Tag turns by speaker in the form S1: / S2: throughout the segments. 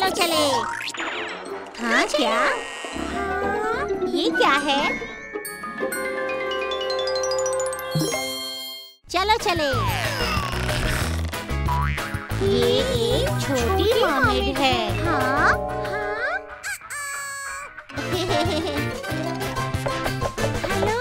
S1: चलो चले। हाँ क्या? ये क्या है? चलो चले। ये एक छोटी मरमेड है। हाँ हाँ। हेलो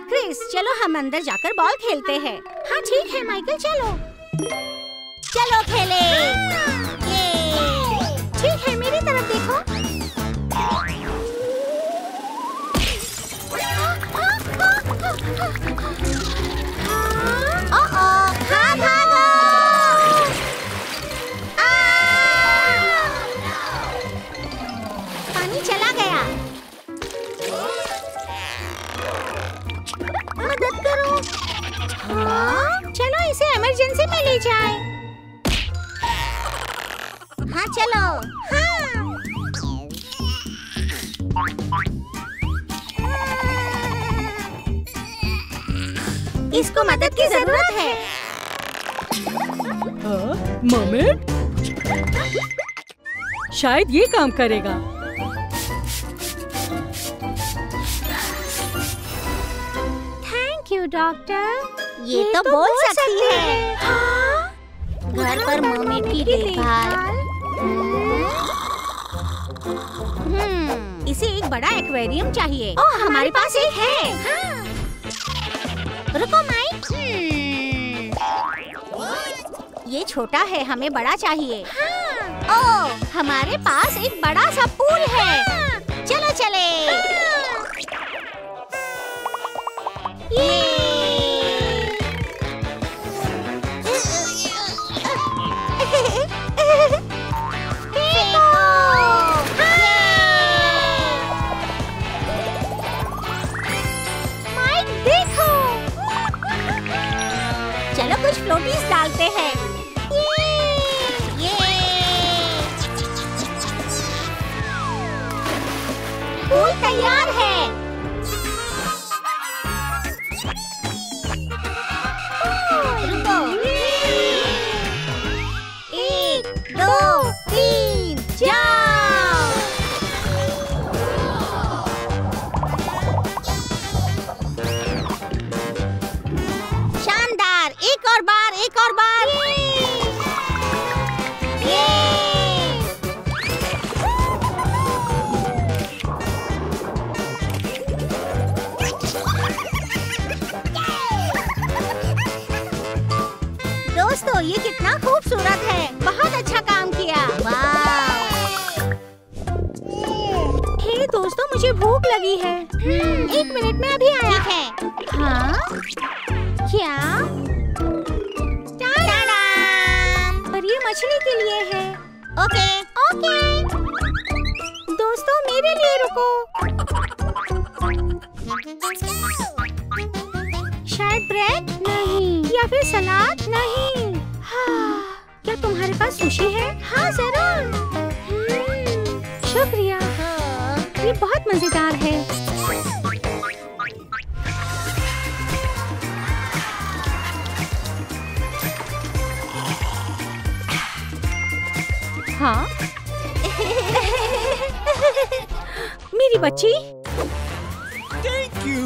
S1: क्रिस, चलो हम अंदर जाकर बॉल खेलते हैं। हाँ ठीक है माइकल, चलो चलो खेले। ये ठीक है, मेरी तरफ देखो। हाँ भागो। पानी चला गया। मदद करो। हाँ चलो इसे इमरजेंसी में ले जाए। हाँ चलो। हाँ इसको मदद की जरूरत है।
S2: मर्मेड शायद ये काम करेगा।
S1: Thank you doctor. ये तो बोल सकती है। हाँ? घर पर मर्मेड की देखभाल। इसे एक बड़ा एक्वेरियम चाहिए। ओह हमारे पास एक है। हाँ। रुको माइक। ये छोटा है, हमें बड़ा चाहिए। हाँ। ओह हमारे पास एक बड़ा सा पूल है। हाँ। चलो चले। ये माइक देखो। चलो कुछ फ्लोटीज डालते हैं। पूल तैयार है। रुको। 1 2 3 जाओ। शानदार। एक और बार, एक और बार। दोस्तों ये कितना खूबसूरत है। बहुत अच्छा काम किया। वाह। हे दोस्तों, मुझे भूख लगी है। 1 मिनट में अभी आया। ठीक है। हाँ क्या? पर ये मछली के लिए है। Okay okay. दोस्तों मेरे लिए रुको। शायद ब्रेड नहीं, या फिर सलाद नहीं। हाँ, क्या तुम्हारे पास सुशी है? हाँ जरूर। शुक्रिया। ये बहुत मजेदार है। हाँ मेरी बच्ची।
S3: Thank you.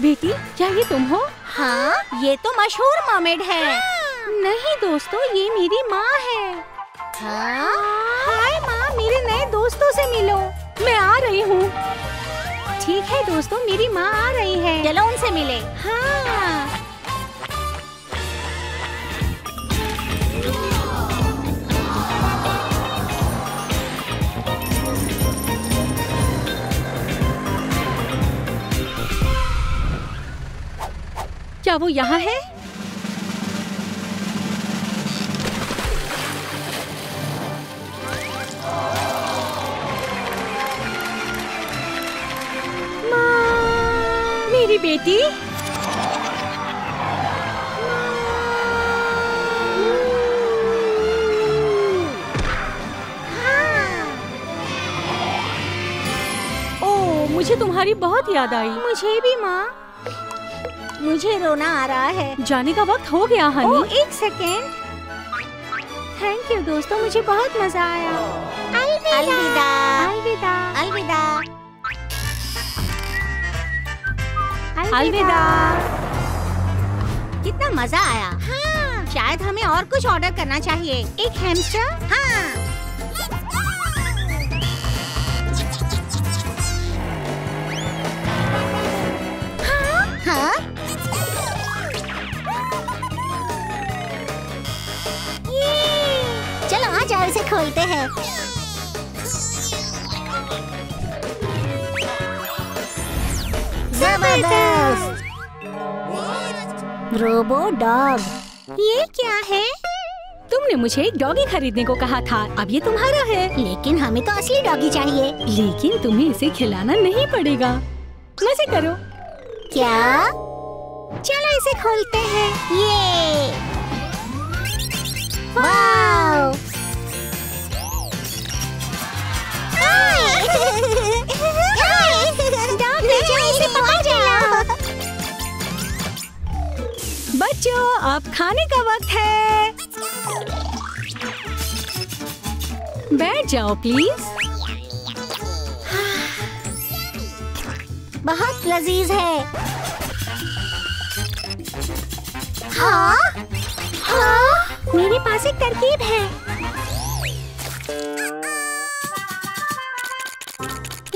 S2: बेटी, क्या ये तुम हो?
S1: हाँ, ये तो मशहूर मर्मेड है।
S2: नहीं दोस्तों, ये मेरी माँ है।
S1: हाँ?
S2: हाय माँ, मेरे नए दोस्तों से मिलो। मैं आ रही हूँ। ठीक है दोस्तों, मेरी माँ आ रही है।
S1: चलो उनसे मिले।
S2: हाँ। क्या वो यहाँ है? माँ, मेरी बेटी। मुझे तुम्हारी बहुत याद आई।
S1: मुझे भी माँ। मुझे रोना आ रहा है।
S2: जाने का वक्त हो गया हनी।
S1: ओह, एक सेकेंड। थैंक यू दोस्तों, मुझे बहुत मजा आया। अलविदा। अलविदा। अलविदा।
S2: अलविदा।
S1: कितना मजा आया। हाँ। शायद हमें और कुछ ऑर्डर करना चाहिए। एक हैमस्टर। हाँ। हाँ? चलो आ जाओ, इसे खोलते हैं। जबरदस्त। Robo dog. ये क्या है?
S2: तुमने मुझे एक डॉगी खरीदने को कहा था, अब ये तुम्हारा है।
S1: लेकिन हमें तो असली डॉगी चाहिए।
S2: लेकिन तुम्हें इसे खिलाना नहीं पड़ेगा। मजे करो।
S1: क्या? चलो इसे खोलते हैं। ये वाव! डॉग ले जाओ, इसे पकड़ जाओ।
S2: बच्चों, अब खाने का वक्त है। बैठ जाओ प्लीज।
S1: बहुत लजीज है। हाँ? हाँ? मेरे पास एक तरकीब है।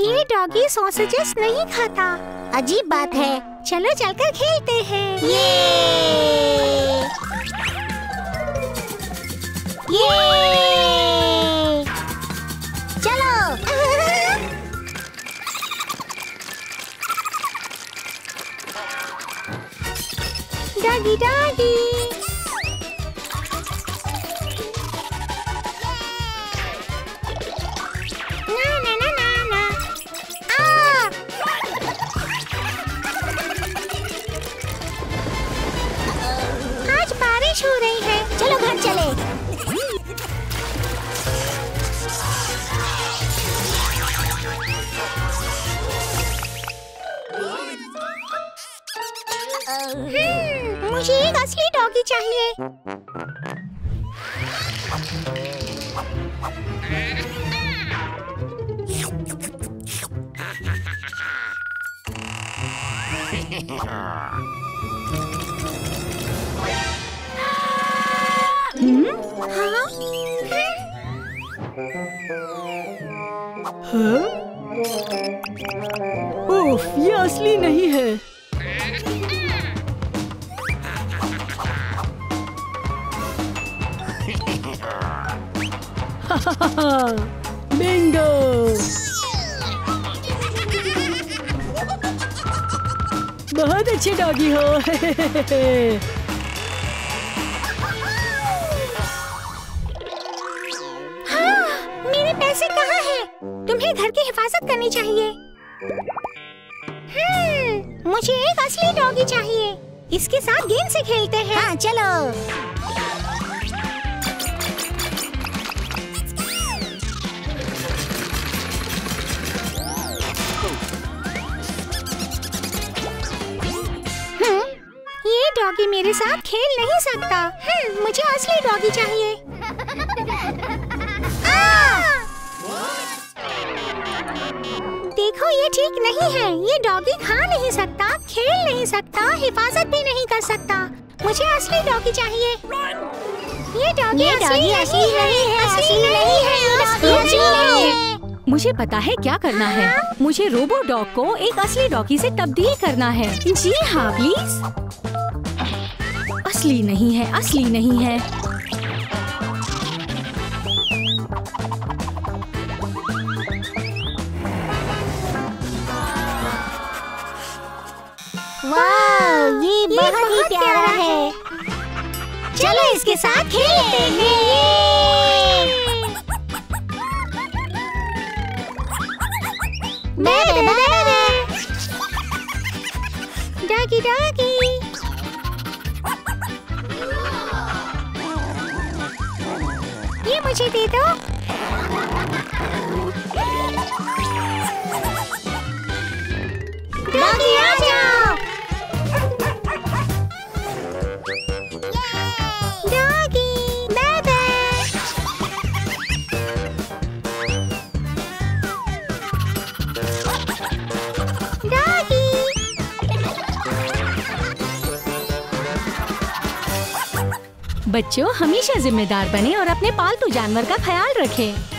S1: ये डॉगी सॉसेजेस नहीं खाता। अजीब बात है। चलो चलकर खेलते हैं। ये चलो। Doggy doggy. ना ना ना ना ना। आज बारिश हो रही है, चलो घर चले। मुझे एक असली डॉगी चाहिए।
S2: हाँ? उफ, ये असली नहीं है। बिंगो। बहुत अच्छे डॉगी हो।
S1: हाँ, मेरे पैसे कहाँ हैं? तुम्हें घर की हिफाजत करनी चाहिए। मुझे एक असली डॉगी चाहिए। इसके साथ गेम से खेलते हैं। हाँ, चलो। ये डॉगी मेरे साथ खेल नहीं सकता। मुझे असली डॉगी चाहिए। देखो, ये ठीक नहीं है। ये डॉगी खा नहीं सकता, खेल नहीं सकता, हिफाजत भी नहीं कर सकता। मुझे असली डॉगी चाहिए। ये डॉगी असली नहीं है, असली नहीं है।
S2: मुझे पता है क्या करना है। मुझे रोबो डॉग को एक असली डॉगी से तब्दील करना है। जी हाँ प्लीज। असली नहीं है, असली नहीं है।
S1: वाह, ये बहुत ही प्यारा है। चलो इसके साथ खेलते हैं। Doggy doggy. ये मुझे दे दो।
S2: बच्चों हमेशा जिम्मेदार बने और अपने पालतू जानवर का ख्याल रखें।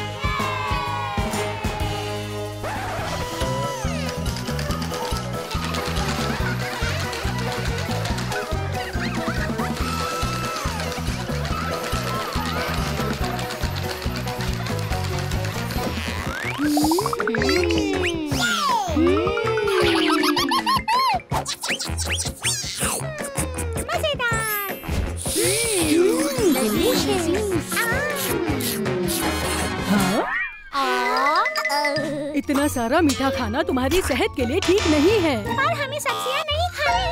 S2: इतना सारा मीठा खाना तुम्हारी सेहत के लिए ठीक नहीं है।
S1: पर हमें सब्जियां नहीं खानी।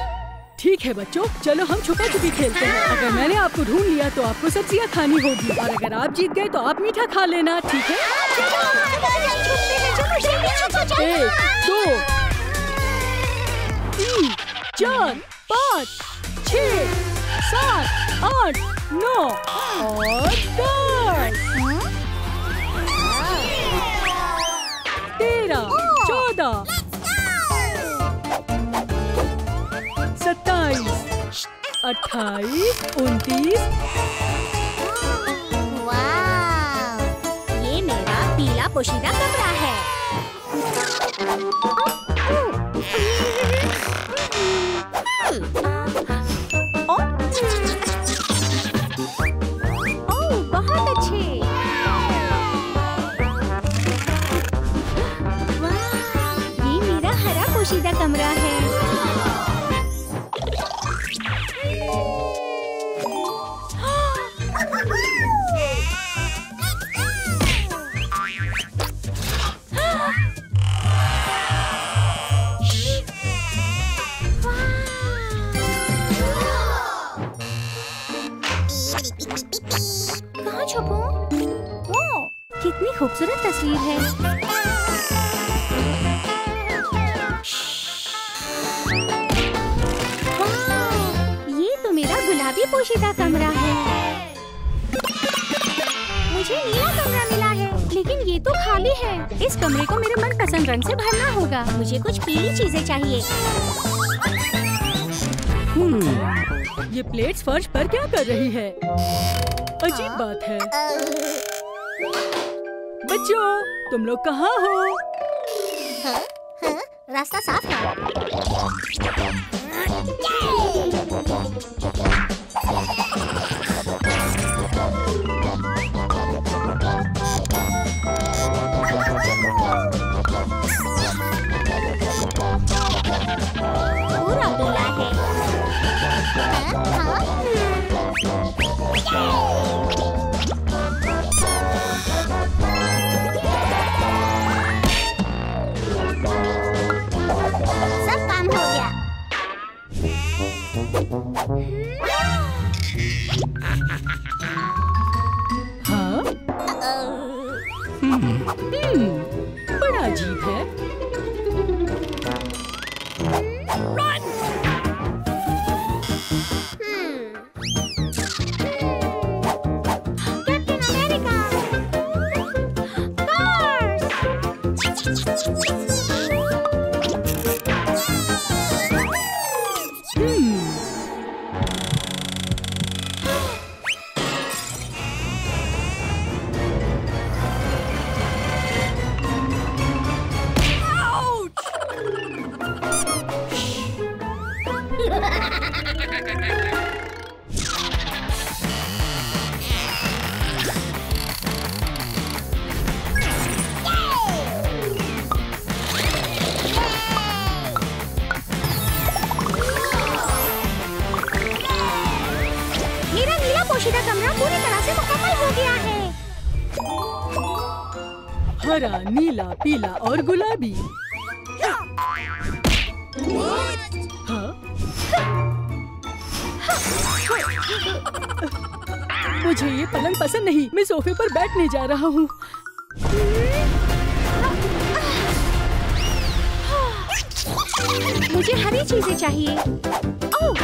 S2: ठीक है बच्चों, चलो हम छुपा छुपी खेलते हैं। अगर मैंने आपको ढूंढ लिया तो आपको सब्जियां खानी होगी और अगर आप जीत गए तो आप मीठा खा लेना, ठीक है? 1, 2, 3, 4, 5, 6, 7, 8, 9 और 10, 13, 14, 27, 28, 29।
S1: वाह, ये मेरा पीला पोशीदा कमरा है।
S2: बहुत अच्छे।
S1: ये मेरा हरा पोशीदा कमरा है। कहाँ छुपूं? ओह, कितनी खूबसूरत तस्वीर है। ये तो मेरा गुलाबी पोशीदा कमरा है। मुझे नीला कमरा मिला है, लेकिन ये तो खाली है। इस कमरे को मेरे मनपसंद रंग से भरना होगा। मुझे कुछ पीली चीजें चाहिए।
S2: ये प्लेट्स फर्श पर क्या कर रही है? अजीब बात है। बच्चों, तुम लोग कहाँ हो?
S1: रास्ता साफ है। पूरा दूल्हा है। सब काम हो गया।
S2: हाँ? बड़ा अजीब है।
S1: कैप्टन अमेरिका, मेरा नीला पोशीदा कमरा पूरी तरह से मुकम्मल हो गया है।
S2: हरा, नीला, पीला और गुलाबी। हाँ? मुझे ये पलंग पसंद नहीं। मैं सोफे पर बैठने जा रहा हूँ।
S1: मुझे हरी चीजें चाहिए। ओह!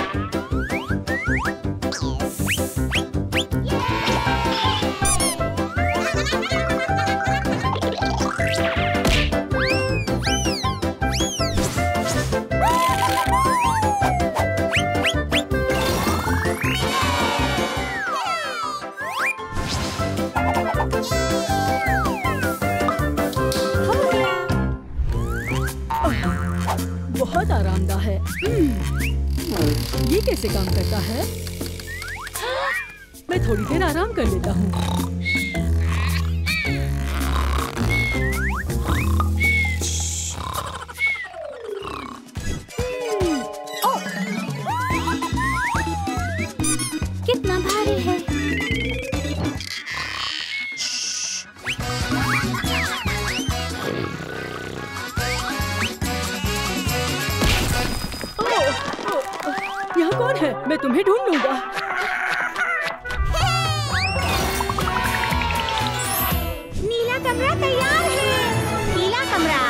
S2: बहुत आरामदायक है। ये कैसे काम करता है? मैं थोड़ी देर आराम कर लेता हूँ।
S1: कितना भारी है।
S2: यहाँ कौन है? मैं तुम्हें ढूंढ लूंगा।
S1: नीला कमरा तैयार है। पीला कमरा,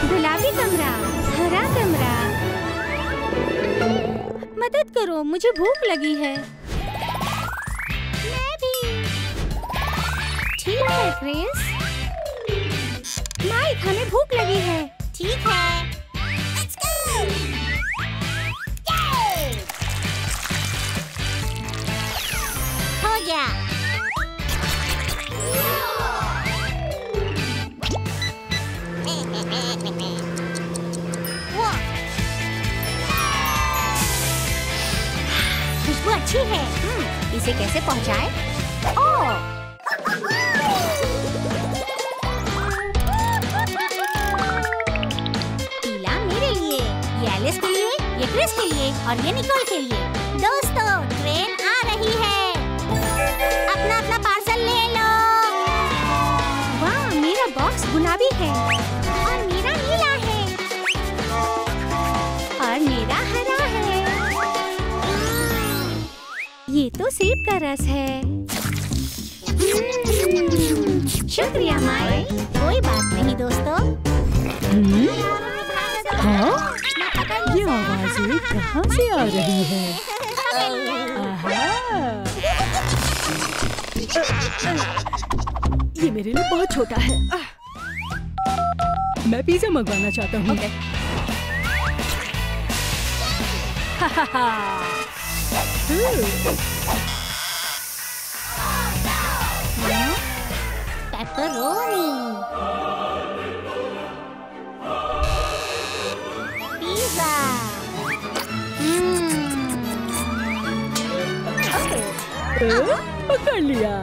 S1: गुलाबी कमरा, हरा कमरा। मदद करो, मुझे भूख लगी है। मैं भी। ठीक है क्रिस। माइक, हमें भूख लगी है। ठीक है। Let's go! हो गया। खुशबू अच्छी है। इसे कैसे पहुंचाए? पीला मेरे लिए, ये एलिस के लिए, ये क्रिस के लिए और ये निकोल के लिए। दोस्तों, ट्रेन आ रही है। अपना अपना पार्सल ले लो। वाह, मेरा बॉक्स गुलाबी है और मेरा नीला है और मेरा हरा है। ये तो सेब का रस है। शुक्रिया माई। कोई बात नहीं दोस्तों।
S2: हाँ? ये आवाजें कहाँ से आ रही है? ये मेरे लिए बहुत छोटा है। मैं पिज़्ज़ा मंगवाना चाहता हूँ।
S1: Pepperoni, pizza.
S2: पकड़ लिया।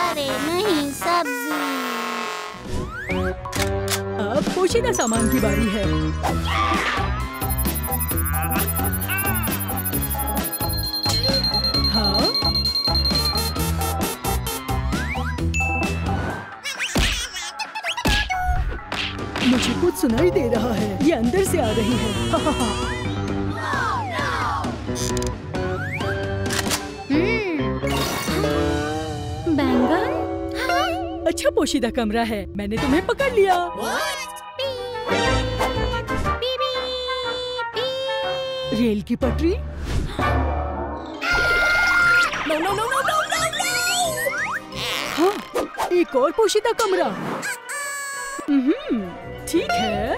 S1: अरे नहीं, सब्जी।
S2: अब पोशीदा सामान की बारी है। हाँ? मुझे कुछ सुनाई दे रहा है। ये अंदर से आ रही है।
S1: बैंगन?
S2: अच्छा पोशीदा कमरा है। मैंने तुम्हें पकड़ लिया। रेल की पटरी? No no no no no no no. हाँ, एक और पोशीदा कमरा। ठीक है।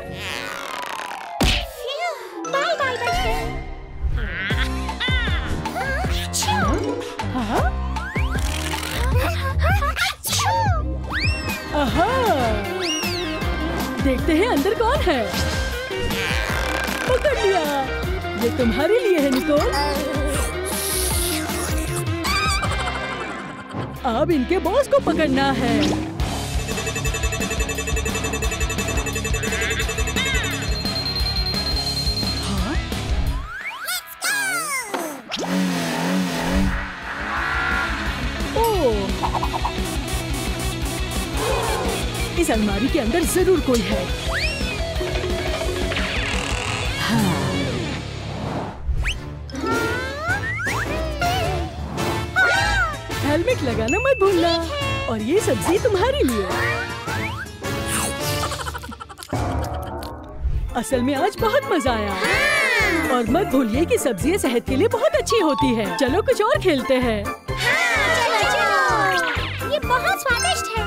S1: बाय बाय बच्चे।
S2: हाँ? आहा! देखते हैं अंदर कौन है। पकड़ लिया। ये तुम्हारे लिए है निकोल। अब इनके बॉस को पकड़ना है। हाँ? ओह! इस अलमारी के अंदर जरूर कोई है। हाँ। हेलमेट लगाना मत भूलना। और ये सब्जी तुम्हारे लिए। असल में आज बहुत मजा आया। और मत भूलिए कि सब्जियां सेहत के लिए बहुत अच्छी होती है। चलो कुछ और खेलते हैं।
S1: चलो, ये बहुत स्वादिष्ट है।